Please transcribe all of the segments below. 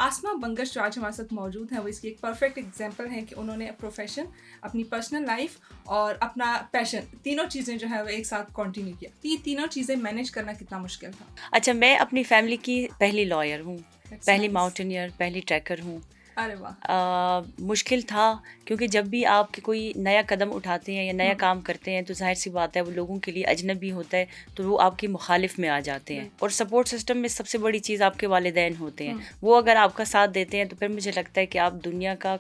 आसमा बंगश जो आज हमारे साथ मौजूद हैं वो इसकी एक परफेक्ट एग्जांपल है कि उन्होंने प्रोफेशन, अपनी पर्सनल लाइफ और अपना पैशन, तीनों चीज़ें जो है वो एक साथ कंटिन्यू किया। तो ये तीनों चीज़ें मैनेज करना कितना मुश्किल था? अच्छा, मैं अपनी फैमिली की पहली लॉयर हूँ, That's पहली nice. माउंटेनियर, पहली ट्रैकर हूँ। अरे वाह। मुश्किल था क्योंकि जब भी आप कोई नया कदम उठाते हैं या नया काम करते हैं तो जाहिर सी बात है वो लोगों के लिए अजनबी होता है, तो वो आपकी मुखालिफ में आ जाते हैं। और सपोर्ट सिस्टम में सबसे बड़ी चीज़ आपके वालिदैन होते हैं। वो अगर आपका साथ देते हैं तो फिर मुझे लगता है कि आप दुनिया का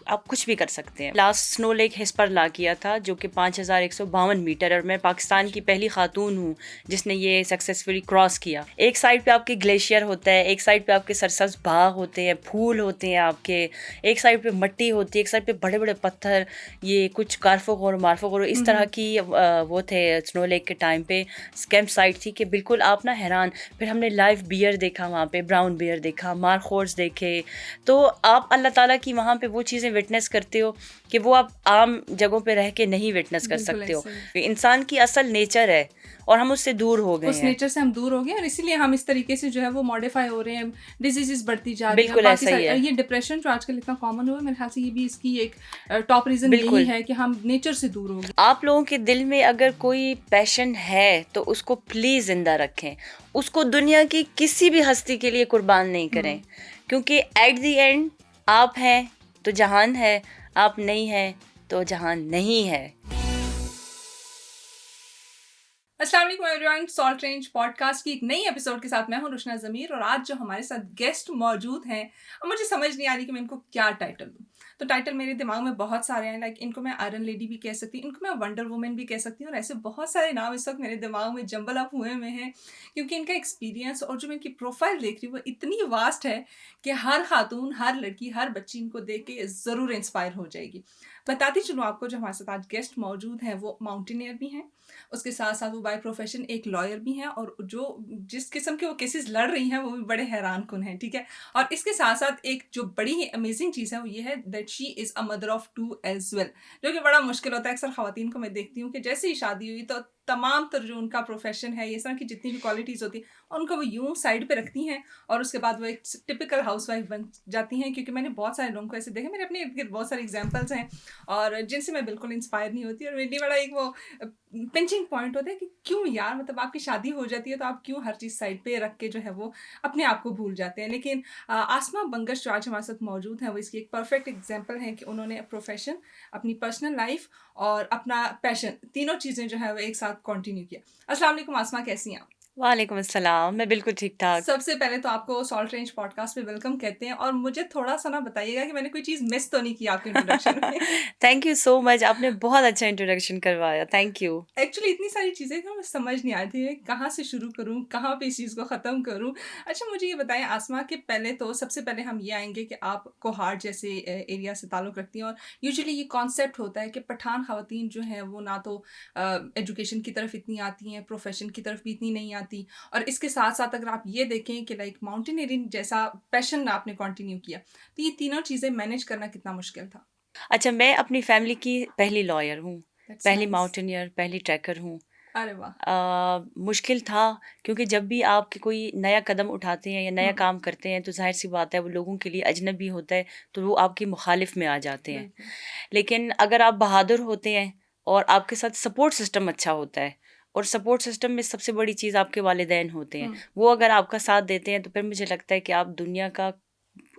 आप कुछ भी कर सकते हैं। लास्ट स्नो लेक हिस्परला किया था जो कि 5152 मीटर, और मैं पाकिस्तान की पहली खातून हूँ जिसने ये सक्सेसफुली क्रॉस किया। एक साइड पे आपके ग्लेशियर होता है, एक साइड पे आपके सरसब्ज बाग होते हैं, फूल होते हैं आपके, एक साइड पे मिट्टी होती है, एक साइड पे बड़े बड़े पत्थर, ये कुछ कारफोगोर मार्फोगोर इस तरह की वो थे स्नो लेक के टाइम पे कैंप साइट थी कि बिल्कुल आप ना हैरान। फिर हमने लाइव बियर देखा वहाँ पे, ब्राउन बियर देखा, मारखोर्स देखे। तो आप अल्लाह ताला की वहाँ पे वो चीज़ें विटनेस करते हो कि वो आप आम जगहों पे रह के नहीं विटनेस कर सकते हो। इंसान की असल नेचर है और हम उससे दूर हो गए उस हैं। नेचर से हम दूर हो गए और इसीलिए हम इस तरीके से जो है वो मॉडिफाई हो रहे हैं, डिजीजेस बढ़ती जा रही हैं। बिल्कुल ऐसा ही है। ये डिप्रेशन जो आजकल इतना कॉमन हुआ है, मेरे ख्याल से ये भी इसकी एक टॉप रीजन यही है कि हम नेचर से दूर हो गए। आप लोगों के दिल में अगर कोई पैशन है तो उसको प्लीज जिंदा रखें, उसको दुनिया की किसी भी हस्ती के लिए कुर्बान नहीं करें, क्योंकि एट द एंड आप हैं तो जहान है, आप नहीं हैं तो जहान नहीं है। अस्सलाम वालेकुम एवरीवन, सॉल्ट रेंज पॉडकास्ट की एक नई एपिसोड के साथ मैं हूं रुशना ज़मीर। और आज जो हमारे साथ गेस्ट मौजूद हैं, अब मुझे समझ नहीं आ रही कि मैं इनको क्या टाइटल दूं। तो टाइटल मेरे दिमाग में बहुत सारे हैं, लाइक इनको मैं आयरन लेडी भी कह सकती हूँ, इनको मैं वंडर वुमेन भी कह सकती हूँ, और ऐसे बहुत सारे नाम इस वक्त मेरे दिमाग में जंबल अप हुए हैं क्योंकि इनका एक्सपीरियंस और जो मैं इनकी प्रोफाइल देख रही हूँ वो इतनी वास्ट है कि हर खातून, हर लड़की, हर बच्ची इनको देख के ज़रूर इंस्पायर हो जाएगी। बताती चलूँ आपको, जो हमारे साथ आज गेस्ट मौजूद हैं वो माउंटेनियर भी हैं, उसके साथ साथ वो बाय प्रोफेशन एक लॉयर भी हैं, और जो जिस किस्म के वो केसेस लड़ रही हैं वो भी बड़े हैरान कुन हैं, ठीक है। और इसके साथ साथ एक जो बड़ी ही अमेजिंग चीज़ है वो ये है that she is a mother of 2 as well, जो कि बड़ा मुश्किल होता है। अक्सर ख़वातीन को मैं देखती हूँ कि जैसे ही शादी हुई तो तमाम तर जो उनका प्रोफेशन है, ये तरह की जितनी भी क्वालिटीज़ होती हैं उनको वो यूँ साइड पे रखती हैं और उसके बाद वो एक टिपिकल हाउसवाइफ बन जाती हैं। क्योंकि मैंने बहुत सारे लोगों को ऐसे देखा, मेरे अपने इर्द गिर्द बहुत सारे एग्जाम्पल्स हैं और जिनसे मैं बिल्कुल इंस्पायर नहीं होती। और मेरे लिए बड़ा एक वो पिंचिंग पॉइंट होता है कि क्यों यार, मतलब आपकी शादी हो जाती है तो आप क्यों हर चीज़ साइड पे रख के जो है वो अपने आप को भूल जाते हैं। लेकिन आसमा बंगश जो आज हमारे साथ मौजूद हैं वो इसकी एक परफेक्ट एग्जांपल है कि उन्होंने प्रोफेशन, अपनी पर्सनल लाइफ और अपना पैशन, तीनों चीज़ें जो है वो एक साथ कंटिन्यू किया। अस्सलाम वालेकुम आसमा, कैसी हैं आप? वालेकुम अस्सलाम, मैं बिल्कुल ठीक ठाक। सबसे पहले तो आपको सॉल्ट रेंज पॉडकास्ट पे वेलकम कहते हैं, और मुझे थोड़ा सा ना बताइएगा कि मैंने कोई चीज़ मिस तो नहीं की आपके इंट्रोडक्शन में। थैंक यू सो मच, आपने बहुत अच्छा इंट्रोडक्शन करवाया, थैंक यू। एक्चुअली इतनी सारी चीज़ें थी, मैं समझ नहीं आ रही थी कहाँ से शुरू करूँ, कहाँ पे इस चीज़ को ख़त्म करूँ। अच्छा, मुझे ये बताएं आसमा कि पहले तो सबसे पहले हम ये आएंगे कि आप कोहाट जैसे एरिया से ताल्लुक़ रखती हैं, और यूजुअली ये कॉन्सेप्ट होता है कि पठान ख़वातीन जो हैं वो ना तो एजुकेशन की तरफ इतनी आती हैं, प्रोफेशन की तरफ भी इतनी नहीं आती। और इसके साथ साथ अगर आप ये देखें कि लाइक माउंटेनियरिंग जैसा पैशन आपने कंटिन्यू किया, तो ये तीनों चीज़ें मैनेज करना कितना मुश्किल था? अच्छा, मैं अपनी फैमिली की पहली लॉयर हूँ, That's पहली nice. माउंटेनियर, पहली ट्रैकर हूँ। अरे वाह। मुश्किल था क्योंकि जब भी आप कोई नया कदम उठाते हैं या नया काम करते हैं तो जाहिर सी बात है वो लोगों के लिए अजनबी होता है, तो वो आपकी मुखालिफ में आ जाते हैं। लेकिन अगर आप बहादुर होते हैं और आपके साथ सपोर्ट सिस्टम अच्छा होता है, और सपोर्ट सिस्टम में सबसे बड़ी चीज़ आपके वालिदैन होते हैं, वो अगर आपका साथ देते हैं तो फिर मुझे लगता है कि आप दुनिया का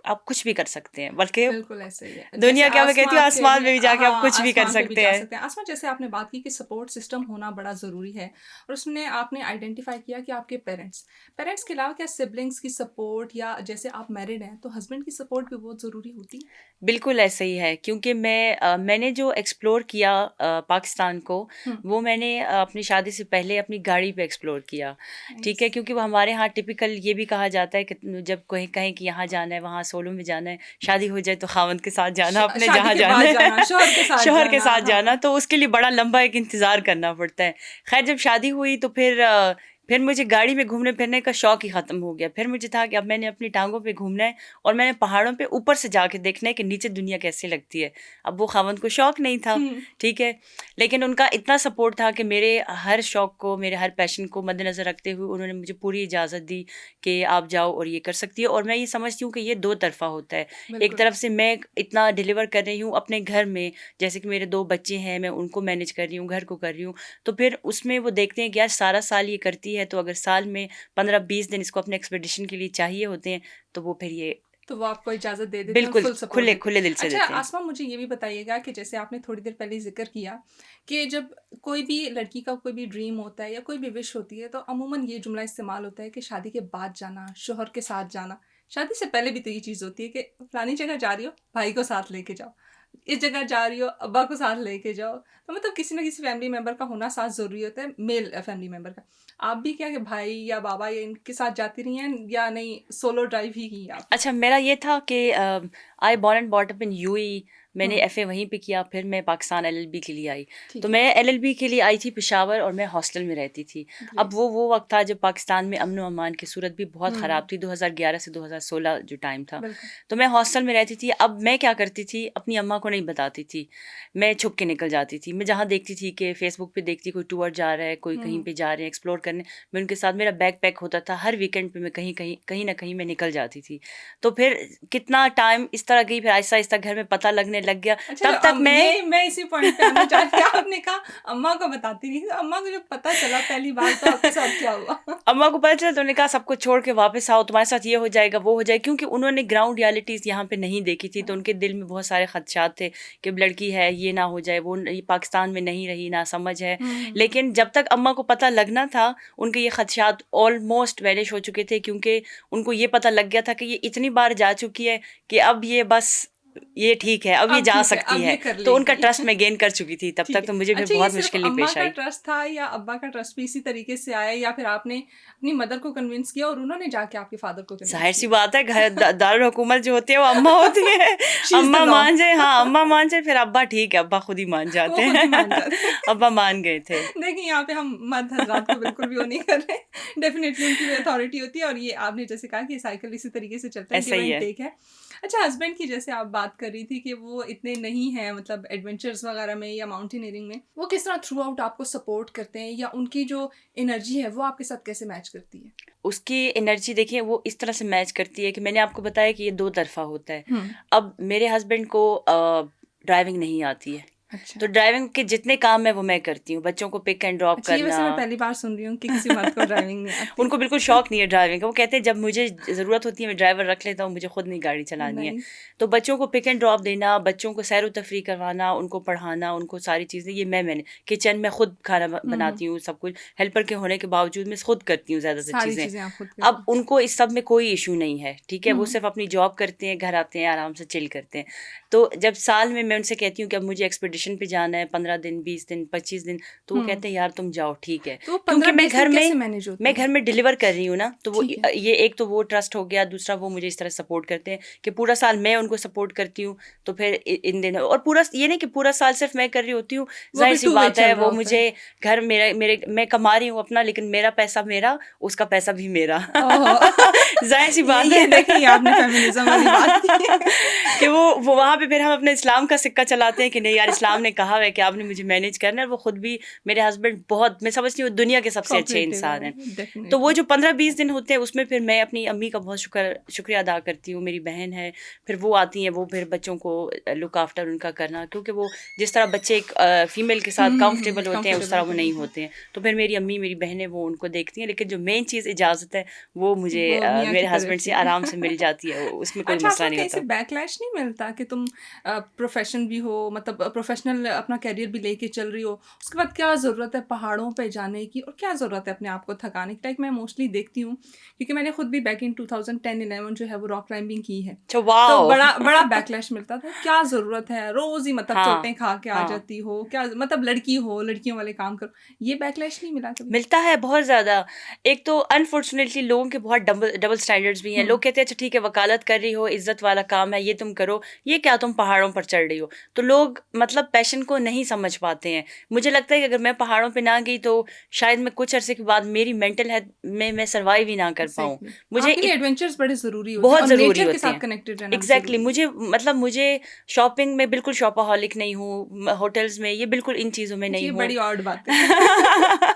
आप कुछ भी कर सकते हैं, बल्कि बिल्कुल ऐसे ही है। दुनिया क्या मैं कहती हूँ आसमान में भी जाके आप कुछ भी कर सकते हैं। आसमान, जैसे आपने बात की कि सपोर्ट सिस्टम होना बड़ा ज़रूरी है, और उसमें आपने आइडेंटिफाई किया कि आपके पेरेंट्स के अलावा क्या सिबलिंग्स की सपोर्ट, या जैसे आप मैरिड हैं तो हस्बैंड की सपोर्ट भी बहुत ज़रूरी होती है? बिल्कुल ऐसा ही है, क्योंकि मैंने जो एक्सप्लोर किया पाकिस्तान को, वो मैंने अपनी शादी से पहले अपनी गाड़ी पे एक्सप्लोर किया, ठीक है। क्योंकि वो हमारे यहाँ टिपिकल ये भी कहा जाता है कि जब कोई कहें कि यहाँ जाना है, वहाँ सोलो में जाना है, शादी हो जाए तो खावंद के साथ जाना, अपने जहाँ जाना है, शोहर के साथ जाना, तो उसके लिए बड़ा लंबा एक इंतज़ार करना पड़ता है। खैर, जब शादी हुई तो फिर फिर मुझे गाड़ी में घूमने फिरने का शौक ही ख़त्म हो गया। फिर मुझे था कि अब मैंने अपनी टांगों पे घूमना है और मैंने पहाड़ों पे ऊपर से जाके देखना है कि नीचे दुनिया कैसी लगती है। अब वो ख़ावंद को शौक नहीं था, ठीक है, लेकिन उनका इतना सपोर्ट था कि मेरे हर शौक को, मेरे हर पैशन को मद्देनज़र रखते हुए उन्होंने मुझे पूरी इजाज़त दी कि आप जाओ और ये कर सकती हो। और मैं ये समझती हूँ कि ये दो तरफ़ा होता है। एक तरफ से मैं इतना डिलीवर कर रही हूँ अपने घर में, जैसे कि मेरे 2 बच्चे हैं, मैं उनको मैनेज कर रही हूँ, घर को कर रही हूँ, तो फिर उसमें वो देखते हैं कि यार सारा साल ये करती है, तो अगर साल में 15-20 दिन इसको अपने एक्सपेडिशन के लिए चाहिए होते हैं, तो वो फिर ये तो वो आपको इजाज़त दे देते हैं, बिल्कुल फुल सपोर्ट खुले देते हैं। खुले दिल से अच्छा देते हैं। आसमा, मुझे ये भी बताइएगा कि जैसे आपने थोड़ी देर पहले ज़िक्र किया कि जब कोई भी लड़की का कोई भी ड्रीम होता है या कोई भी विश होती है, तो अमूमन ये जुमला इस्तेमाल होता है कि शादी के बाद जाना, शौहर के साथ जाना। शादी से पहले भी तो ये चीज़ होती है कि फलानी जगह जा रही हो, भाई को साथ लेके जाओ, इस जगह जा रही हो, अब्बा को साथ लेके जाओ। तो मतलब किसी ना किसी फैमिली मेंबर का होना साथ ज़रूरी होता है, मेल फैमिली मेंबर का। आप भी क्या कि भाई या बाबा या इनके साथ जाती रही हैं, या नहीं सोलो ड्राइव ही की आप? अच्छा, मेरा ये था कि I born and bought up in UAE. मैंने एफ़ए वहीं पे किया, फिर मैं पाकिस्तान एलएलबी के लिए आई। तो मैं एलएलबी के लिए आई थी पेशावर और मैं हॉस्टल में रहती थी। अब वो वक्त था जब पाकिस्तान में अमन व अमान की सूरत भी बहुत ख़राब थी, 2011 से 2016 जो टाइम था। तो मैं हॉस्टल में रहती थी। अब मैं क्या करती थी, अपनी अम्मा को नहीं बताती थी, मैं छुप के निकल जाती थी। मैं जहाँ देखती थी कि फ़ेसबुक पे देखती कोई टूर जा रहा है, कोई कहीं पे जा रहे हैं एक्सप्लोर करने, मैं उनके साथ, मेरा बैग पैक होता था, हर वीकेंड पे मैं कहीं ना कहीं मैं निकल जाती थी। तो फिर कितना टाइम इस तरह गई, फिर आहिस्ता आहिस्ता घर में पता लगने लग गया। अच्छा, तब तक मैं इसी पॉइंट पे आना चाहती हूँ। आपने कहा अम्मा को बताती नहीं, तो अम्मा को जब पता चला पहली बार, तो आपके साथ क्या हुआ? अम्मा को पता चला तो उन्होंने कहा सब कुछ छोड़ के वापस आओ, तुम्हारे साथ ये हो जाएगा वो हो जाएगा, क्योंकि उन्होंने ग्राउंड रियलिटीज़ यहाँ पे नहीं देखी थी। तो उनके दिल में बहुत सारे खदशात थे कि लड़की है, ये ना हो जाए, वो पाकिस्तान में नहीं रही, ना समझ है। लेकिन जब तक अम्मा को पता लगना था, उनके ये खदशात ऑलमोस्ट वैनिश हो चुके थे, क्योंकि उनको ये पता लग गया था कि ये इतनी बार जा चुकी है कि अब ये बस ये ठीक है, अब ये जा सकती है। तो उनका ट्रस्ट मैं गेन कर चुकी थी तब तक। तो मुझे फिर बहुत मुश्किल नहीं पेश आई। अम्मा का ट्रस्ट था या अब्बा का ट्रस्ट भी इसी तरीके से आया, या फिर आपने अपनी मदर को कन्विंस किया और उन्होंने जाके आपके फादर को कन्विंस? जाहिर सी बात है, घर दारुल हुकूमत जो होती है वो अम्मा होती है। अम्मा मान जाए, हाँ अम्मा मान जाए, फिर अब्बा ठीक है, अब्बा खुद ही मान जाते हैं। अब्बा मान गए थे। देखिए यहाँ पे हम मर्द हजरात को बिल्कुल भी वो नहीं कर रहे, डेफिनेटली उनकी भी अथॉरिटी होती है। और ये आपने जैसे कहा कि साइकिल इसी तरीके से चलता है, ऐसा ही है। अच्छा, हस्बैंड की जैसे आप बात कर रही थी कि वो इतने नहीं हैं मतलब एडवेंचर्स वगैरह में या माउंटेनियरिंग में, वो किस तरह थ्रू आउट आपको सपोर्ट करते हैं, या उनकी जो एनर्जी है वो आपके साथ कैसे मैच करती है? उसकी एनर्जी देखिए वो इस तरह से मैच करती है कि मैंने आपको बताया कि ये दो तरफा होता है। अब मेरे हस्बैंड को ड्राइविंग नहीं आती है। अच्छा। तो ड्राइविंग के जितने काम है वो मैं करती हूँ, बच्चों को पिक एंड ड्रॉप करना। वैसे मैं पहली बार सुन रही हूँ कि किसी मर्द को ड्राइविंग नहीं आती। उनको बिल्कुल शौक नहीं है ड्राइविंग का। वो कहते हैं जब मुझे ज़रूरत होती है मैं ड्राइवर रख लेता हूँ, मुझे खुद नहीं गाड़ी चलानी है। तो बच्चों को पिक एंड ड्रॉप देना, बच्चों को सैर व तफरी करवाना, उनको पढ़ाना, उनको सारी चीज़ें ये मैंने किचन में खुद खाना बनाती हूँ, सब कुछ हेल्पर के होने के बावजूद मैं खुद करती हूँ ज़्यादातर चीज़ें। अब उनको इस सब में कोई इशू नहीं है, ठीक है, वो सिर्फ अपनी जॉब करते हैं, घर आते हैं, आराम से चिल करते हैं। तो जब साल में मैं उनसे कहती हूँ कि अब मुझे एक्सपेडिशन पे जाना है 15 दिन, 20 दिन, 25 दिन, तो वो कहते हैं यार तुम जाओ, ठीक है। तो क्योंकि मैं घर में डिलीवर कर रही हूँ ना, तो वो ये एक तो वो ट्रस्ट हो गया, दूसरा वो मुझे इस तरह सपोर्ट करते हैं कि पूरा साल मैं उनको सपोर्ट करती हूँ। तो फिर इन दिनों, और पूरा ये नहीं कि पूरा साल सिर्फ मैं कर रही होती हूँ, जाहिर सी बात है वो मुझे घर मेरे मैं कमा रही हूँ अपना, लेकिन मेरा पैसा मेरा, उसका पैसा भी मेरा। जाहिर सी बात है, देखिए आपने फेमिनिज्म वाली बात कि वो वहाँ पे फिर हम अपने इस्लाम का सिक्का चलाते हैं कि नहीं यार इस्लाम ने कहा है कि आपने मुझे मैनेज करना है। वो खुद भी, मेरे हस्बैंड बहुत, मैं समझती हूँ दुनिया के सबसे अच्छे इंसान हैं। तो वो जो 15-20 दिन होते हैं उसमें फिर मैं अपनी अम्मी का बहुत शुक्रिया अदा करती हूँ। मेरी बहन है, फिर वो आती हैं, वो फिर बच्चों को लुक आफ्टर उनका करना, क्योंकि वो जिस तरह बच्चे एक फीमेल के साथ कंफर्टेबल होते हैं उस तरह वो नहीं होते हैं। तो फिर मेरी अम्मी, मेरी बहनें वो उनको देखती हैं, लेकिन जो मेन चीज़ इजाज़त है वो मुझे मेरे हस्बैंड से आराम से मिल जाती है, उसमें कोई मसला नहीं होता। बैकलैश नहीं मिलता कि तुम प्रोफेशन भी हो, मतलब प्रोफेशनल अपना कैरियर भी लेके चल रही हो, उसके बाद क्या ज़रूरत है पहाड़ों पे जाने की, और क्या ज़रूरत है अपने आप को थकाने की? लाइक मैं मोस्टली देखती हूँ, क्योंकि मैंने खुद भी बैक इन 2010-11 जो है वो रॉक क्लाइंबिंग की है। तो बड़ा बैकलैश मिलता था। क्या ज़रूरत है, रोज़ ही मतलब चोटें खा के आ जाती हो, क्या मतलब लड़की हो, लड़कियों वाले काम करो, ये बैकलैश नहीं मिला कभी? मिलता है बहुत ज़्यादा। एक तो अनफॉर्चुनेटली लोगों के बहुत डबल स्टैंडर्ड्स भी हैं। लोग कहते हैं अच्छा ठीक है वकालत कर रही हो, इज़्ज़त वाला काम है, ये तुम करो, ये क्या तुम पहाड़ों पर चढ़ रही हो। तो लोग मतलब पैशन को नहीं समझ पाते हैं। मुझे लगता है कि अगर मैं पहाड़ों पे ना गई तो शायद मैं कुछ अरसे के बाद मेरी मेंटल हेल्थ में मैं सर्वाइव ही ना कर पाऊँ। मुझे आपके लिए एडवेंचर्स बड़े जरूरी होते हैं बहुत और ज़रूरी नेचर के होते साथ हैं। कनेक्टेड रहना भी एग्जैक्टली जरूरी है। मुझे शॉपिंग में बिल्कुल शॉपaholic नहीं हूँ, होटल्स में ये बिल्कुल इन चीज़ों में नहीं ये हूँ। बड़ी ऑड बात है।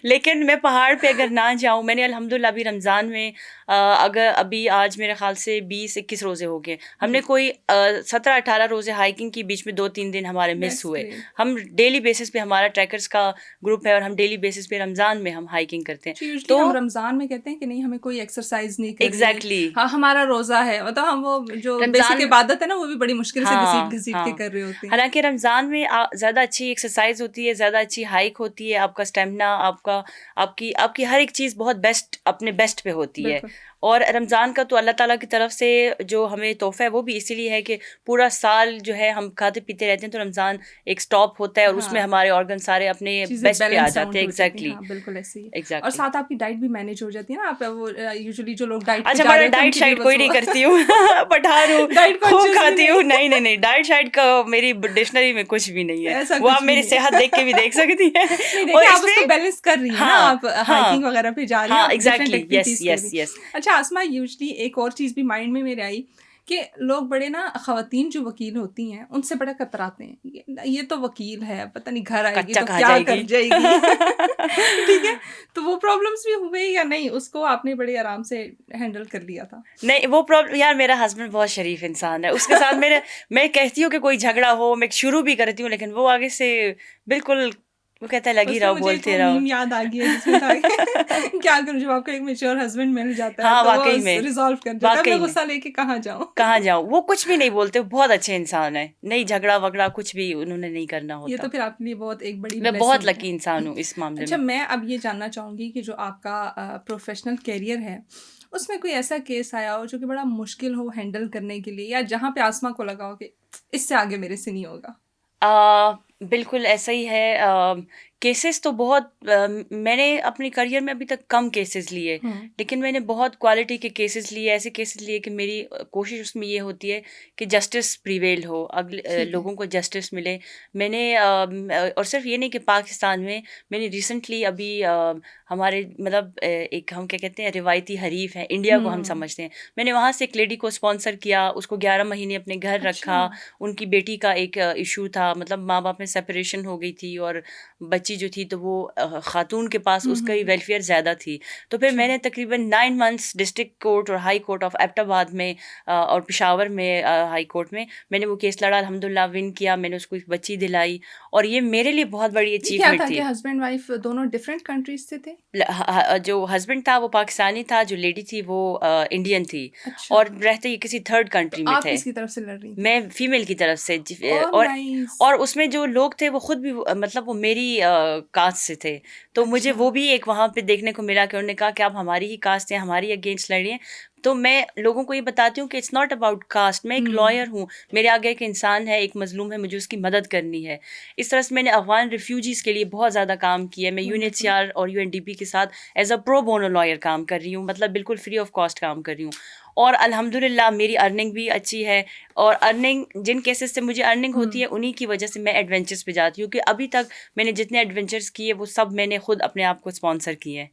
लेकिन मैं पहाड़ पे अगर ना जाऊँ, मैंने अल्हम्दुलिल्लाह अभी रमज़ान में अगर अभी आज मेरे ख्याल से 20-21 रोज़े हो गए, हमने कोई 17-18 रोज़े हाइकिंग की, बीच में 2-3 दिन हमारे मिस That's हुए। great. हम डेली बेसिस पे, हमारा ट्रैकर्स का ग्रुप है और हम डेली बेसिस पे रमज़ान में हम हाइकिंग करते हैं। यूजली तो हम रमजान में कहते हैं कि नहीं हमें कोई एक्सरसाइज नहीं करनी। एग्जैक्टली हाँ हमारा रोजा है, मतलब हम वो जो बेसिक रमज़ान, इबादत है ना वो भी बड़ी मुश्किल से घसीट हाँ घसीट के हाँ, कर रहे होते हैं। हालांकि रमज़ान में ज़्यादा अच्छी एक्सरसाइज होती है, ज़्यादा अच्छी हाइक होती है, आपका स्टेमिना, आपका आपकी आपकी हर एक चीज़ बहुत बेस्ट, अपने बेस्ट पे होती है। बिल्कुल। और रमज़ान का तो अल्लाह ताला की तरफ से जो हमें तोहफ़ा है वो भी इसीलिए है कि पूरा साल जो है हम खाते पीते रहते हैं, तो रमज़ान एक स्टॉप होता है और उसमें हाँ हमारे ऑर्गन सारे अपने चीजें बेस्ट पे आ बैलेंस जाते आउट हैं। हो जाती हैं। एग्जैक्टली हाँ बिल्कुल ऐसे ही है। और एग्जैक्टली। साथ आपकी डाइट भी मैनेज हो जाती है ना। आप वो यूजुअली जो लोग डाइट पे अच्छा, जा रहे मैं होते हैं डाइट उनके लिए शाइट कोई नहीं बस करती हूँ। पठार हूँ, डाइट खूब कॉन्शियस भी खाती हूँ। नहीं। नहीं, डाइट शाइट का मेरी डिक्शनरी में कुछ भी नहीं है। ऐसा वो आप कुछ भी मेरी नहीं है। सेहत देख के भी देख सकती हैं। नहीं और देखिए आप उसको इसमें बैलेंस कर रही हैं ना, हाँ आप हाँ हाइकिंग वगैरह पे जा रही हैं, हाँ, आप डिफरेंट एग्जैक्टली, यस एक्टिविटीज कर यस रही हैं। यस। अच्छा आसमा, यूजली एक और चीज भी माइंड में मेरे आई कि लोग बड़े ना, खवातीन जो वकील होती हैं उनसे बड़ा कतराते हैं, ये तो वकील है, पता नहीं घर आएगी कच्चा तो खा क्या कर जाएगी। जाएगी। ठीक है, तो वो प्रॉब्लम्स भी हुए या नहीं, उसको आपने बड़े आराम से हैंडल कर लिया था? नहीं, वो प्रॉब्लम यार, मेरा हस्बैंड बहुत शरीफ इंसान है, उसके साथ मेरे मैं कहती हूँ कि कोई झगड़ा हो, मैं शुरू भी करती हूँ, लेकिन वो आगे से बिल्कुल, वो कहता है लगी उससे रहो, मुझे एक वो बोलते रहो। मीम याद आ गया जिसमें था कि क्या करूं जब आपको एक मैच्योर हस्बैंड मिल जाता है हाँ, तो वो वाकई में, रिजॉल्व कर देता है, मैं वाकई में। गुस्सा लेके कहाँ जाऊं। कहाँ जाऊँ, वो कुछ भी नहीं बोलते, वो बहुत अच्छे इंसान है, नहीं झगड़ा वगड़ा कुछ भी उन्होंने नहीं करना ये तो होता। फिर आपके लिए बहुत एक बड़ी मैं बहुत ब्लेसिंग है। लकी इंसान हूँ इस मामले अच्छा में। मैं अब ये जानना चाहूंगी कि जो आपका प्रोफेशनल करियर है उसमें कोई ऐसा केस आया हो जो कि बड़ा मुश्किल हो हैंडल करने के लिए, या जहाँ पे आसमा को लगा हो कि इससे आगे मेरे से नहीं होगा? बिल्कुल ऐसा ही है। केसेस तो बहुत मैंने अपने करियर में अभी तक कम केसेस लिए, लेकिन मैंने बहुत क्वालिटी के केसेस लिए, ऐसे केसेस लिए कि मेरी कोशिश उसमें ये होती है कि जस्टिस प्रिवेल हो, अगले लोगों को जस्टिस मिले। मैंने और सिर्फ ये नहीं कि पाकिस्तान में, मैंने रिसेंटली अभी हमारे मतलब एक हम क्या कहते हैं रिवायती हरीफ हैं, इंडिया को हम समझते हैं, मैंने वहाँ से एक लेडी को स्पॉन्सर किया, उसको 11 महीने अपने घर रखा। उनकी बेटी का एक इशू था, मतलब माँ बाप में सेपरेशन हो गई थी और बच्ची जो थी तो वो खातून के पास उसका ही वेलफेयर ज़्यादा थी। तो फिर मैंने तकरीबन 9 मंथ्स डिस्ट्रिक्ट कोर्ट और हाई कोर्ट ऑफ एबटाबाद में और पेशावर में हाई कोर्ट में मैंने वो केस लड़ा, अल्हम्दुलिल्लाह विन किया, मैंने उसको एक बच्ची दिलाई और ये मेरे लिए बहुत बड़ी क्या अचीवमेंट था थी। कि हस्बैंड वाइफ दोनों डिफरेंट कंट्रीज से थे? जो हस्बैंड था वो पाकिस्तानी था, जो लेडी थी वो इंडियन थी। अच्छा, और रहते ये किसी थर्ड तो कंट्री में आप थे। किसकी तरफ से लड़ रही थी? मैं फीमेल की तरफ से ओह और नाइस। उसमें जो लोग थे वो खुद भी मतलब वो मेरी कास्ट से थे, तो मुझे अच्छा वो भी एक वहाँ पे देखने को मिला कि उन्होंने कहा कि आप हमारी ही कास्ट हैं, हमारी अगेंस्ट लड़ रही हैं। तो मैं लोगों को ये बताती हूँ कि इट्स नॉट अबाउट कास्ट, मैं एक लॉयर हूँ, मेरे आगे एक इंसान है, एक मजलूम है, मुझे उसकी मदद करनी है। इस तरह से मैंने अफगान रिफ्यूजीज़ के लिए बहुत ज़्यादा काम किया है। मैं UNHCR और UNDP के साथ as a pro bono lawyer काम कर रही हूँ, मतलब बिल्कुल फ्री ऑफ कॉस्ट काम कर रही हूँ। और अल्हम्दुलिल्लाह मेरी अर्निंग भी अच्छी है, और अर्निंग जिन केसेस से मुझे अर्निंग होती है उन्हीं की वजह से मैं एडवेंचर्स पे जाती हूँ, कि अभी तक मैंने जितने एडवेंचर्स किए वो सब मैंने खुद अपने आप को स्पॉन्सर किए हैं।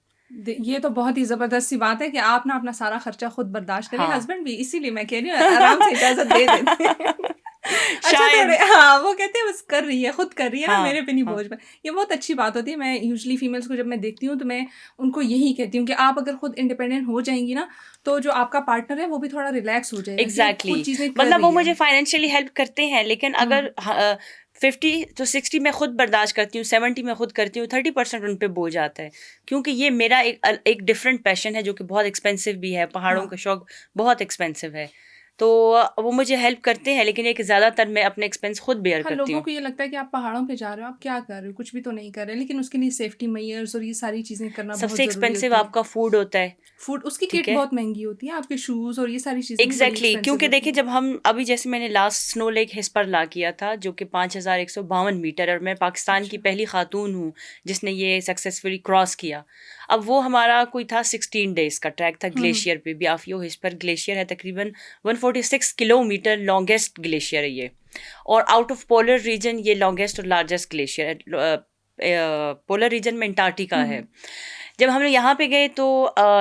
ये तो बहुत ही जबरदस्त सी बात है कि आप ना अपना सारा खर्चा खुद बर्दाश्त करें, हाँ। हस्बैंड भी, इसीलिए मैं कह रही हूँ आराम से इजाजत दे देते हैं। अच्छा थोड़े, शायद। हाँ वो कहते हैं बस कर रही है, खुद कर रही है ना, हाँ मेरे पे नहीं हाँ बोझ में। ये बहुत अच्छी बात होती है। मैं यूजली फीमेल्स को जब मैं देखती हूँ तो मैं उनको यही कहती हूँ कि आप अगर खुद इंडिपेंडेंट हो जाएंगी ना तो जो आपका पार्टनर है वो भी थोड़ा रिलैक्स हो जाएगा कि एग्जैक्टली खुद चीजें कर मतलब वो रही है। मुझे फाइनेंशियली हेल्प करते हैं, लेकिन अगर 50 तो 60 मैं खुद बर्दाश्त करती हूँ, 70 मैं खुद करती हूँ, 30% उन पे बोझ आता है, क्योंकि ये मेरा एक डिफरेंट पैशन है जो कि बहुत एक्सपेंसिव भी है। पहाड़ों का शौक बहुत एक्सपेंसिव है, तो वो मुझे हेल्प करते हैं, लेकिन एक ज़्यादातर मैं अपने एक्सपेंस खुद बेयर हाँ करती लोगों हूँ। को ये लगता है कि आप पहाड़ों पे जा रहे हो, आप क्या कर रहे हो, कुछ भी तो नहीं कर रहे, लेकिन उसके लिए सेफ्टी मेजर्स और ये सारी चीजें करना बहुत सबसे जरूरी एक्सपेंसिव होती है। आपका फूड होता है, फूड, उसकी ठीक किट है। बहुत महंगी होती है, आपके शूज और ये सारी चीजें भी बड़ी एग्जैक्टली एक्सपेंसिव क्योंकि होती देखिए हैं। जब हम अभी जैसे मैंने लास्ट स्नो लेक हिस्पर ला किया था जो कि 5152 मीटर, और मैं पाकिस्तान की पहली खातून हूँ जिसने ये सक्सेसफुली क्रॉस किया। अब वो हमारा कोई था 16 डेज का ट्रैक था ग्लेशियर पे, बियाफियो हिस्पर ग्लेशियर है, तकरीबन 146 किलोमीटर लॉन्गेस्ट ग्लेशियर है ये। और आउट ऑफ पोलर रीजन ये लॉन्गेस्ट और लार्जेस्ट ग्लेशियर है। पोलर रीजन में अंटार्कटिका है। जब हम लोग यहाँ पे गए तो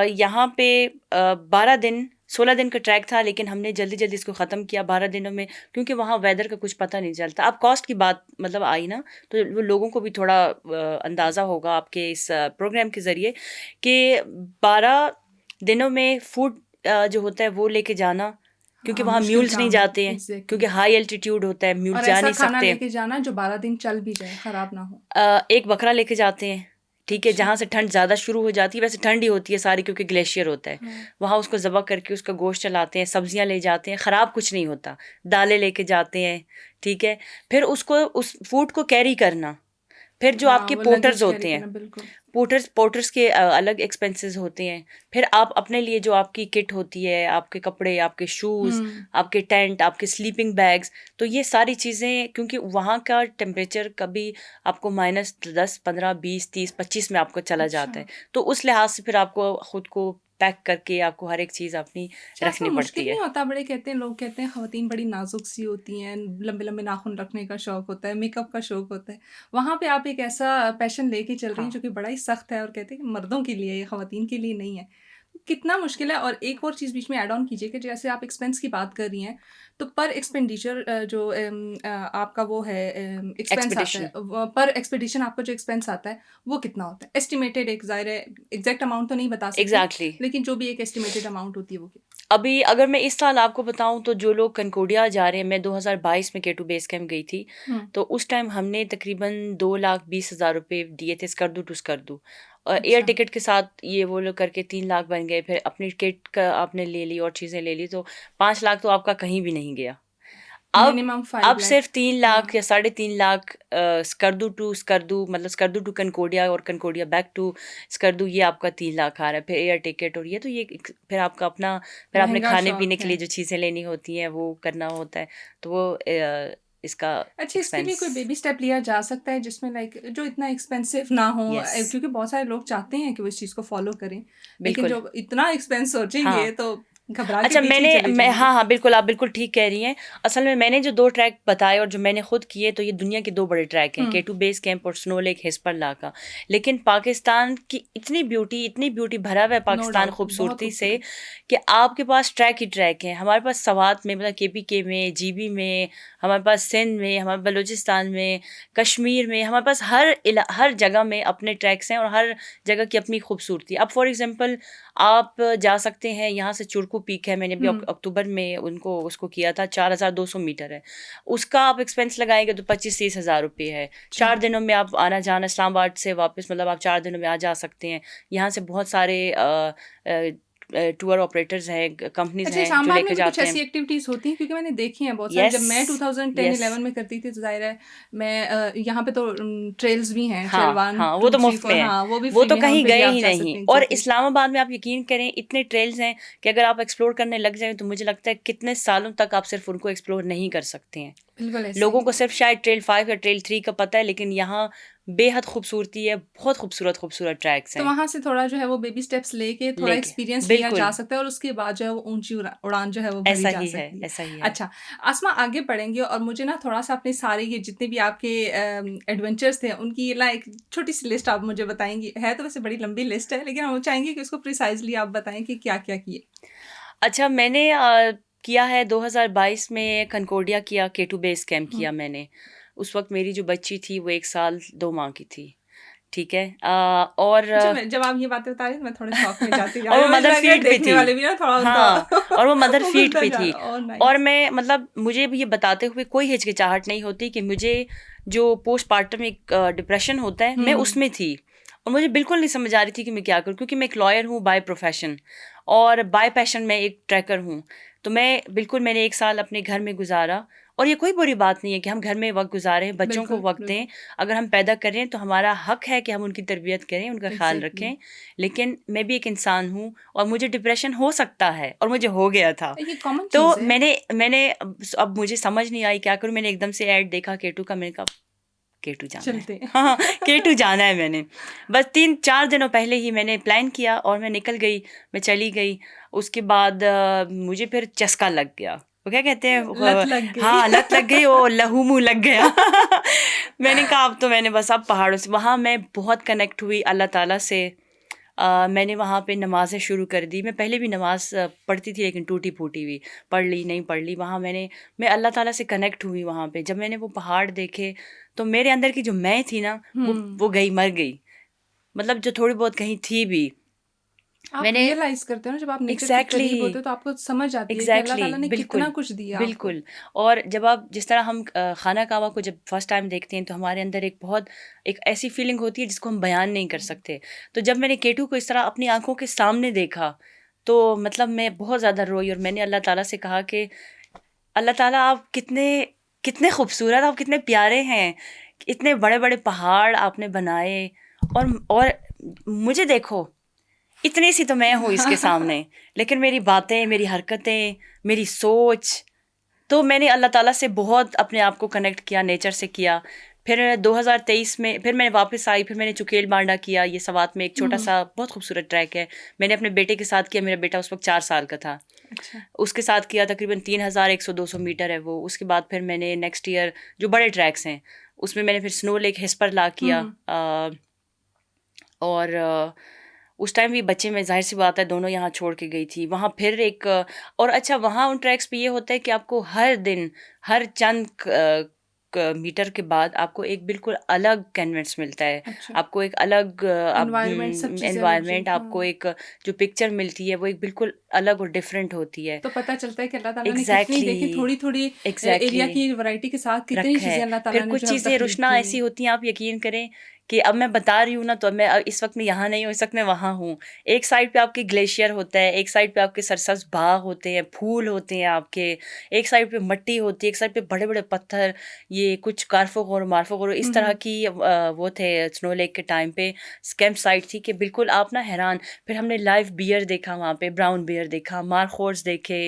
यहाँ पे 16 दिन का ट्रैक था, लेकिन हमने जल्दी जल्दी इसको ख़त्म किया 12 दिनों में, क्योंकि वहाँ वेदर का कुछ पता नहीं चलता। अब कॉस्ट की बात मतलब आई ना, तो वो लोगों को भी थोड़ा अंदाज़ा होगा आपके इस प्रोग्राम के ज़रिए कि 12 दिनों में फूड जो होता है वो लेके जाना, क्योंकि वहाँ मुश्किल म्यूल्स नहीं काम है, जाते हैं, exactly. क्योंकि हाई एल्टीट्यूड होता है, म्यूल्स और जा ऐसा नहीं खाना सकते। लेके जाना जो 12 दिन चल भी जाए, खराब ना हो। एक बकरा लेके जाते हैं, ठीक है, जहाँ से ठंड ज़्यादा शुरू हो जाती है, वैसे ठंड ही होती है सारी क्योंकि ग्लेशियर होता है, वहाँ उसको ज़बह करके उसका गोश्त चलाते हैं, सब्जियाँ ले जाते हैं, ख़राब कुछ नहीं होता, दालें लेके जाते हैं, ठीक है। फिर उसको उस फूड को कैरी करना, फिर जो आपके पोर्टर्स होते हैं, पोर्टर्स के अलग एक्सपेंसेस होते हैं। फिर आप अपने लिए जो आपकी किट होती है, आपके कपड़े, आपके शूज़, आपके टेंट, आपके स्लीपिंग बैग्स, तो ये सारी चीज़ें, क्योंकि वहाँ का टेम्परेचर कभी आपको -10, 15, 20, 30, 25 में आपको चला जाता है, तो उस लिहाज से फिर आपको ख़ुद को पैक करके आपको हर एक चीज़ अपनी रखनी पड़ती है। नहीं होता, बड़े कहते हैं, लोग कहते हैं ख़वातीन बड़ी नाजुक सी होती हैं, लंबे लंबे नाखून रखने का शौक होता है, मेकअप का शौक होता है, वहाँ पे आप एक ऐसा पैशन लेके चल रही हैं जो कि बड़ा ही सख्त है, और कहते हैं कि मर्दों के लिए, ख़वातीन के लिए नहीं है। कितना मुश्किल है। और एक और चीज़ बीच में ऐड ऑन कीजिए कि जैसे आप एक्सपेंस की बात कर रही हैं, तो पर एक्सपेंडिचर जो आपका वो है एक्सपेंस आता है, पर एक्सपेडिशन आपका जो एक्सपेंस आता है वो कितना होता है? एस्टिमेटेड, एक ज़ाहिर है एग्जैक्ट अमाउंट तो नहीं बता सकते, एग्जैक्टली, लेकिन जो भी एक एस्टिमेटेड अमाउंट होती है वो अभी अगर मैं इस साल आपको बताऊं तो जो लोग कंकोडिया जा रहे हैं, मैं 2022 में K2 बेस कैंप गई थी, तो उस टाइम हमने तकरीबन 2,20,000 रुपये दिए थे स्कर्दू टू स्कर्दू, और एयर टिकट के साथ ये वो लोग करके 3 लाख बन गए। फिर अपनी किट का आपने ले ली और चीज़ें ले ली, तो 5 लाख तो आपका कहीं भी नहीं गया। अब सिर्फ 3 लाख या 3.5 लाख स्कर्दू टू स्कर्दू, मतलब स्कर्दू टू कंकोडिया और कंकोडिया बैक टू स्कर्दू, ये आपका 3 लाख आ रहा है। फिर एयर टिकट और ये, तो ये फिर आपका अपना, फिर आपने खाने पीने के लिए जो चीज़ें लेनी होती हैं वो करना होता है, तो वो इसका अच्छा, इसके लिए कोई बेबी स्टेप लिया जा सकता है जिसमें लाइक जो इतना एक्सपेंसिव ना हो? क्योंकि बहुत सारे लोग चाहते हैं कि वो इस चीज़ को फॉलो करें, लेकिन जो इतना एक्सपेंस सोचेंगे तो घबरा के अच्छा, मैं हाँ, बिल्कुल, आप बिल्कुल ठीक कह रही हैं। असल में मैंने जो 2 ट्रैक बताए और जो मैंने खुद किए, तो ये दुनिया के 2 बड़े ट्रैक हैं, K2 बेस कैंप और स्नो लेक हिस्परला का। लेकिन पाकिस्तान की इतनी ब्यूटी भरा हुआ है पाकिस्तान खूबसूरती से कि आपके पास ट्रैक ही ट्रैक हैं। हमारे पास सवात में, मतलब KPK में, GB में, हमारे पास सिंध में, हमारे बलूचिस्तान में, कश्मीर में, हमारे पास हर जगह में अपने ट्रैक्स हैं और हर जगह की अपनी खूबसूरती। अब फॉर एग्जांपल आप जा सकते हैं यहाँ से, चुरकू पीक है, मैंने अभी अक्टूबर में उसको किया था, 4,200 मीटर है, उसका आप एक्सपेंस लगाएंगे तो 25-30 हज़ार रुपये है। 4 दिनों में आप आना जाना, इस्लामाबाद से वापस, मतलब आप 4 दिनों में आ जा सकते हैं। यहाँ से बहुत सारे टूर ऑपरेटर्स हैं, कंपनीज हैं जो लेके जाते हैं। ऐसी एक्टिविटीज होती हैं, क्योंकि मैंने देखी हैं बहुत सारी। जब मैं 2010-11 में करती थी तो जाहिर है मैं यहाँ पे तो ट्रेल्स भी हैं, वो तो मुफ्त में है, वो तो कहीं गए ही नहीं। और इस्लामाबाद में आप यकीन करें इतने ट्रेल्स हैं कि अगर आप एक्सप्लोर करने लग जाएं तो मुझे लगता है कितने सालों तक आप सिर्फ उनको एक्सप्लोर नहीं कर सकते हैं। लोगों को सिर्फ शायद ट्रेल 5 या ट्रेल 3 का पता है, लेकिन यहाँ बेहद खूबसूरती है, बहुत खूबसूरत ट्रैक्स हैं। तो वहाँ से थोड़ा जो है वो बेबी स्टेप्स लेके थोड़ा एक्सपीरियंस लिया जा सकता है, और उसके बाद जो है वो ऊंची उड़ान जो है वो भरी जा सकती है। ऐसा ही है। अच्छा आसमा, आगे बढ़ेंगे, और मुझे ना थोड़ा सा अपने सारे ये जितने भी आपके एडवेंचर्स थे उनकी ना एक छोटी सी लिस्ट आप मुझे बताएंगी। है तो वैसे बड़ी लंबी लिस्ट है, लेकिन हम चाहेंगे कि उसको प्रिसाइजली आप बताएं कि क्या क्या किए। अच्छा, मैंने किया है 2022 में कंकोडिया किया, K2 बेस कैंप किया मैंने। उस वक्त मेरी जो बच्ची थी वो 1 साल 2 माह की थी, ठीक है। और जब आप ये बातें बता रहे थे मैं थोड़े शौक में जाती और वो मदर फीट भी थी, वाले भी ना थोड़ा हाँ, और वो मदर फीट भी थी। और मैं, मतलब मुझे भी ये बताते हुए कोई हिचकिचाहट नहीं होती कि मुझे जो पोस्टपार्टम एक डिप्रेशन होता है, मैं उसमें थी, और मुझे बिल्कुल नहीं समझ आ रही थी कि मैं क्या करूं, क्योंकि मैं एक लॉयर हूं बाय प्रोफेशन और बाय पैशन मैं एक ट्रैकर हूं। तो मैंने 1 साल अपने घर में गुजारा, और ये कोई बुरी बात नहीं है कि हम घर में वक्त गुजारें, बच्चों को वक्त दें। अगर हम पैदा कर रहे हैं तो हमारा हक है कि हम उनकी तरबियत करें, उनका ख्याल रखें। लेकिन मैं भी एक इंसान हूँ और मुझे डिप्रेशन हो सकता है, और मुझे हो गया था। तो मैंने अब मुझे समझ नहीं आई क्या करूँ। मैंने एकदम से ऐड देखा K2 का, मैंने कहा K2 जाना है। हाँ, K2 जाना है। मैंने बस 3-4 दिनों पहले ही मैंने प्लान किया और मैं निकल गई, मैं चली गई। उसके बाद मुझे फिर चस्का लग गया, वो क्या कहते हैं, लत लग गई। हाँ लत लग गई, वो लहू मुँह लग गया। मैंने कहा अब तो मैंने बस अब पहाड़ों से, वहाँ मैं बहुत कनेक्ट हुई अल्लाह ताला से। मैंने वहाँ पे नमाज़ें शुरू कर दी। मैं पहले भी नमाज़ पढ़ती थी लेकिन टूटी फूटी हुई, पढ़ ली नहीं पढ़ ली। वहाँ मैं अल्लाह ताला से कनेक्ट हुई वहाँ पे। जब मैंने वो पहाड़ देखे तो मेरे अंदर की जो मैं थी ना वो गई, मर गई। मतलब जो थोड़ी बहुत कहीं थी भी, आप मैंने रियलाइज करते हो ना जब आप नेचर के करीब होते हो तो आपको समझ आती है कि अल्लाह ताला ने बिल्कुल कितना कुछ दिया आपको। बिल्कुल। और जब आप जिस तरह हम खाना काबा को जब फर्स्ट टाइम देखते हैं तो हमारे अंदर एक ऐसी फीलिंग होती है जिसको हम बयान नहीं कर सकते। तो जब मैंने केटू को इस तरह अपनी आंखों के सामने देखा तो मतलब मैं बहुत ज़्यादा रोई और मैंने अल्लाह ताला से कहा कि अल्लाह ताला आप कितने कितने खूबसूरत, आप कितने प्यारे हैं, इतने बड़े बड़े पहाड़ आपने बनाए और मुझे देखो, इतनी सी तो मैं हूँ इसके सामने, लेकिन मेरी बातें, मेरी हरकतें, मेरी सोच। तो मैंने अल्लाह ताला से बहुत अपने आप को कनेक्ट किया, नेचर से किया। फिर 2023 में फिर मैं वापस आई, फिर मैंने चुकेल बांडा किया, ये सवात में एक छोटा सा बहुत खूबसूरत ट्रैक है। मैंने अपने बेटे के साथ किया, मेरा बेटा उस वक्त 4 साल का था। अच्छा। उसके साथ किया, तकरीबन 3100-200 मीटर है वो। उसके बाद फिर मैंने नेक्स्ट ईयर जो बड़े ट्रैक्स हैं उसमें मैंने फिर स्नो लेक हिस्परला किया। और उस टाइम भी बच्चे, में जाहिर सी बात है दोनों यहाँ छोड़ के गई थी। वहाँ फिर और अच्छा वहाँ उन ट्रैक्स पे ये होता है कि आपको हर दिन हर चंद मीटर के बाद आपको एक बिल्कुल अलग कैनवस मिलता है। अच्छा। आपको एक अलग एनवायरनमेंट, आपको एक जो पिक्चर मिलती है वो एक बिल्कुल अलग और डिफरेंट होती है। तो पता चलता है कि अल्लाह ताला ने कितनी देखी, थोड़ी थोड़ी एरिया की वैरायटी के साथ कितनी चीजें अल्लाह ताला ने फिर कुछ चीज़ें रुशना ऐसी होती हैं, आप यकीन करें कि अब मैं बता रही हूँ ना तो मैं इस वक्त मैं यहाँ नहीं हूँ, इस वक्त मैं वहाँ हूँ। एक साइड पे आपके ग्लेशियर होता है, एक साइड पे आपके सरसब्ज बाग होते हैं, फूल होते हैं आपके, एक साइड पे मिट्टी होती है, एक साइड पे बड़े बड़े पत्थर, ये कुछ कारफोगोर मार्फोगोर इस तरह की वो थे। स्नो लेक के टाइम पे कैंप साइट थी कि बिल्कुल आप ना हैरान। फिर हमने लाइव बियर देखा वहाँ पे, ब्राउन बियर देखा, मारखोर्स देखे।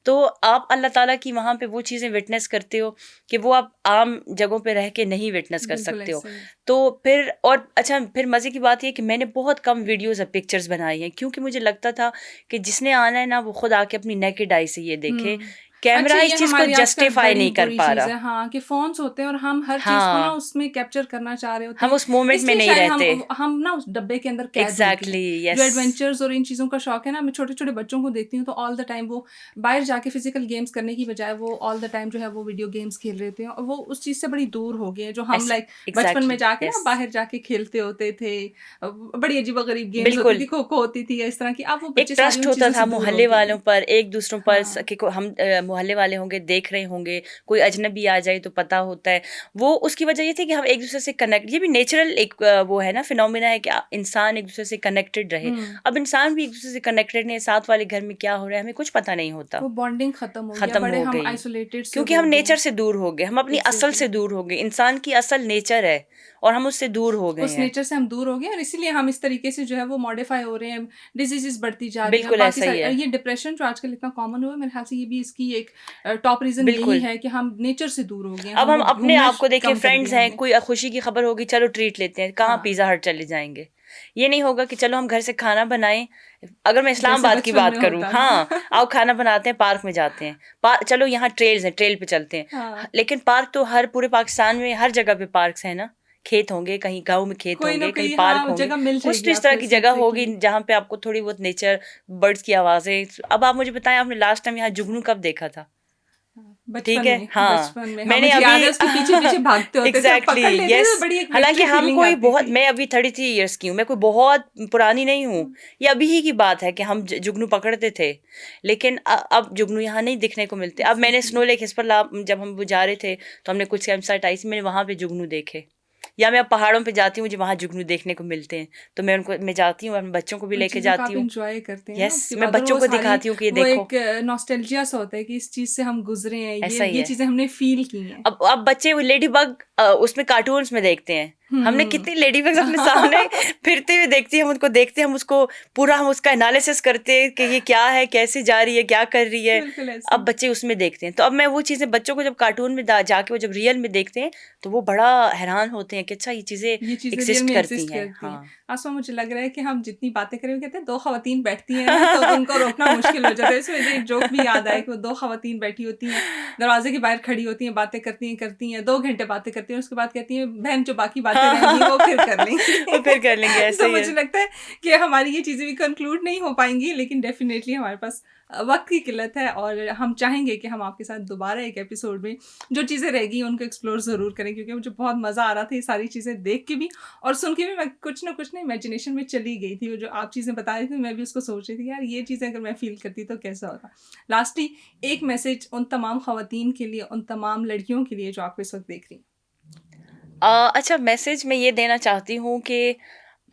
तो आप अल्लाह ताला की वहाँ पे वो चीज़ें विटनेस करते हो कि वो आप आम जगहों पे रह के नहीं विटनेस कर सकते हो। तो फिर और अच्छा, फिर मज़े की बात ये कि मैंने बहुत कम वीडियोज़ और पिक्चर्स बनाई हैं, क्योंकि मुझे लगता था कि जिसने आना है ना वो खुद आके अपनी नेकेड आई से ये देखे। कैमरा इस चीज़ को जस्टिफाई नहीं कर पा रहा। हाँ, कि फोन्स होते हैं और हम हर चीज को ना उसमें कैप्चर करना चाह रहे होते हैं, हम उस मोमेंट में नहीं रहते। हम ना उस डब्बे के अंदर कैद होते हैं। जो एडवेंचर्स और इन चीज़ों का शौक है ना, मैं छोटे छोटे बच्चों को देखती हूँ तो ऑल द टाइम वो बाहर जाके फिजिकल गेम्स करने की बजाय वो ऑल द टाइम जो है वो वीडियो गेम्स खेल रहे थे, और वो उस चीज़ से बड़ी दूर हो गए हैं जो हम बचपन में जाके ना बाहर जाके खेलते होते थे। बड़ी अजीब गरीब गेम्स होती थी, खो खो होती थी इस तरह की। अब वो एक ट्रस्ट होता था मोहल्ले वालों पर, एक दूसरों पर कि हम मोहल्ले वाले होंगे, देख रहे होंगे, कोई अजनबी आ जाए तो पता होता है। वो उसकी वजह ये थी कि हम एक दूसरे से कनेक्ट, ये भी नेचुरल एक वो है ना फिनोमिना है कि इंसान एक दूसरे से कनेक्टेड रहे। अब इंसान भी एक दूसरे से कनेक्टेड नहीं है, साथ वाले घर में क्या हो रहा है हमें कुछ पता नहीं होता। वो बॉन्डिंग खत्म हो गई, आइसोलेटेड, क्योंकि हम नेचर से दूर हो गए, हम अपनी असल से दूर हो गए। इंसान की असल नेचर है और हम उससे दूर हो गए, उस नेचर से हम दूर हो गए, और इसीलिए हम इस तरीके से जो है वो मॉडिफाई हो रहे हैं, डिजीजेस बढ़ती जा रही हैं। बिल्कुल ऐसा ही है। ये डिप्रेशन जो आजकल इतना कॉमन हुआ है, मेरे ख्याल से ये भी इसकी एक टॉप रीजन यही है कि हम नेचर से दूर हो गए। अब हम अपने आप को देखें, फ्रेंड्स हैं, कोई खुशी की खबर होगी, चलो ट्रीट लेते हैं, कहाँ पिज्जा हट चले जाएंगे। ये नहीं होगा कि चलो हम घर से खाना बनाएं। अगर मैं इस्लामाबाद की बात करूं, हाँ आओ खाना बनाते हैं, पार्क में जाते हैं, चलो यहाँ ट्रेल्स हैं, ट्रेल पे चलते हैं। लेकिन पार्क तो हर पूरे पाकिस्तान में हर जगह पे पार्क्स हैं ना। खेत होंगे, कहीं गांव में खेत होंगे, कहीं पार्क होंगे, कुछ तो इस तरह की जगह होगी जहाँ पे आपको थोड़ी बहुत नेचर, बर्ड्स की आवाजें। अब आप मुझे बताएं, आपने लास्ट टाइम यहाँ जुगनू कब देखा था? ठीक है, हाँ मैंने अभी पीछे भागते होते एग्जैक्टली यस। हालांकि हम कोई बहुत, मैं अभी 33 ईयर्स की हूँ, मैं कोई बहुत पुरानी नहीं हूँ। ये अभी ही की बात है कि हम जुगनू पकड़ते थे, लेकिन अब जुगनू यहाँ नहीं दिखने को मिलते। अब मैंने स्नो लेक हिस्परला जब हम जा रहे थे तो हमने कुछ कैंप साइट आई थी, मैंने वहाँ पे जुगनू देखे। या मैं अब पहाड़ों पे जाती हूँ, मुझे वहाँ जुगनू देखने को मिलते हैं तो मैं जाती हूँ, अपने बच्चों को भी लेके जाती हूँ, एंजॉय करते हैं। यस, मैं बच्चों को दिखाती हूँ कि ये देखो, एक नॉस्टैल्जिया सा होता है कि इस चीज से हम गुजरे हैं, ये चीजें हमने फील की हैं। अब बच्चे लेडी बग उसमें कार्टून्स में देखते हैं, हमने कितनी लेडी बग्स अपने सामने फिरते हुए देखती है, हम उनको देखते हैं, हम उसको पूरा हम उसका एनालिसिस करते हैं कि ये क्या है, कैसे जा रही है, क्या कर रही है। बिल्कुल ऐसे। अब बच्चे उसमें देखते हैं, तो अब मैं वो चीज़ें बच्चों को जब कार्टून में जाके वो जब रियल में देखते हैं तो वो बड़ा हैरान होते हैं कि अच्छा ये चीज़ें रियल एग्जिस्ट में करती एग्जिस्ट हैं। करती हैं। हाँ आसमा, मुझे लग रहा है कि हम जितनी बातें करें, वो कहते हैं 2 ख़वातीन बैठती हैं ना, तो उनको रोकना मुश्किल हो जाता है। इसमें एक जोक भी याद आया कि वो 2 ख़वातीन बैठी होती हैं, दरवाजे के बाहर खड़ी होती हैं, बातें करती हैं 2 घंटे बातें करती हैं, उसके बाद कहती हैं बहन जो बाकी बातें रहेंगी वो फिर कर लेंगे। वो फिर कर लेंगे, ऐसे तो ही मुझे है। लगता है कि हमारी ये चीज़ें भी कंक्लूड नहीं हो पाएंगी, लेकिन डेफिनेटली हमारे पास वक्त की किल्लत है, और हम चाहेंगे कि हम आपके साथ दोबारा एक एपिसोड में जो चीज़ें रह गई उनको एक्सप्लोर ज़रूर करें, क्योंकि मुझे बहुत मज़ा आ रहा था ये सारी चीज़ें देख के भी और सुन के भी। मैं कुछ ना इमेजिनेशन में चली गई थी, वो जो आप चीज़ें बता रही थी मैं भी उसको सोच रही थी, यार ये चीज़ें अगर मैं फील करती तो कैसा होता। लास्टली एक मैसेज उन तमाम ख़वातीन के लिए, उन तमाम लड़कियों के लिए जो आपको इस वक्त देख रही हैं। अच्छा, मैसेज मैं ये देना चाहती हूँ कि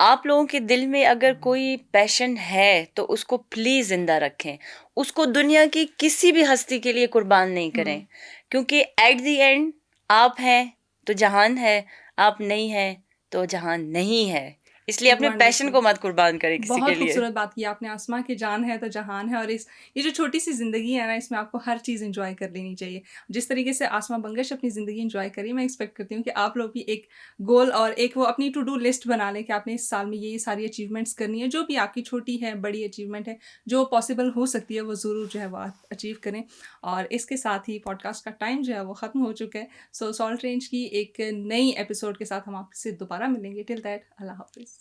आप लोगों के दिल में अगर कोई पैशन है तो उसको प्लीज़ ज़िंदा रखें, उसको दुनिया की किसी भी हस्ती के लिए कुर्बान नहीं करें, क्योंकि एट द एंड आप हैं तो जहान है, आप नहीं हैं तो जहान नहीं है। इसलिए अपने पैशन वंडरफुल, को मत कुर्बान करें किसी के बहुत लिए। खूबसूरत बात की आपने। आसमां की जान है तो जहान है, और ये जो छोटी सी ज़िंदगी है ना, इसमें आपको हर चीज़ एंजॉय कर लेनी चाहिए। जिस तरीके से आसमां बंगश अपनी ज़िंदगी एंजॉय करी, मैं एक्सपेक्ट करती हूँ कि आप लोग भी एक गोल और एक वो अपनी टू डू लिस्ट बना लें कि आपने इस साल में ये सारी अचीवमेंट्स करनी है, जो भी आपकी छोटी है बड़ी अचीवमेंट है जो पॉसिबल हो सकती है, वो ज़रूर जो है वो आप अचीव करें। और इसके साथ ही पॉडकास्ट का टाइम जो है वो ख़त्म हो चुका है। सो सॉल्ट रेंज की एक नई एपिसोड के साथ हम आपसे दोबारा मिलेंगे। टिल दैट, अल्लाह हाफिज़।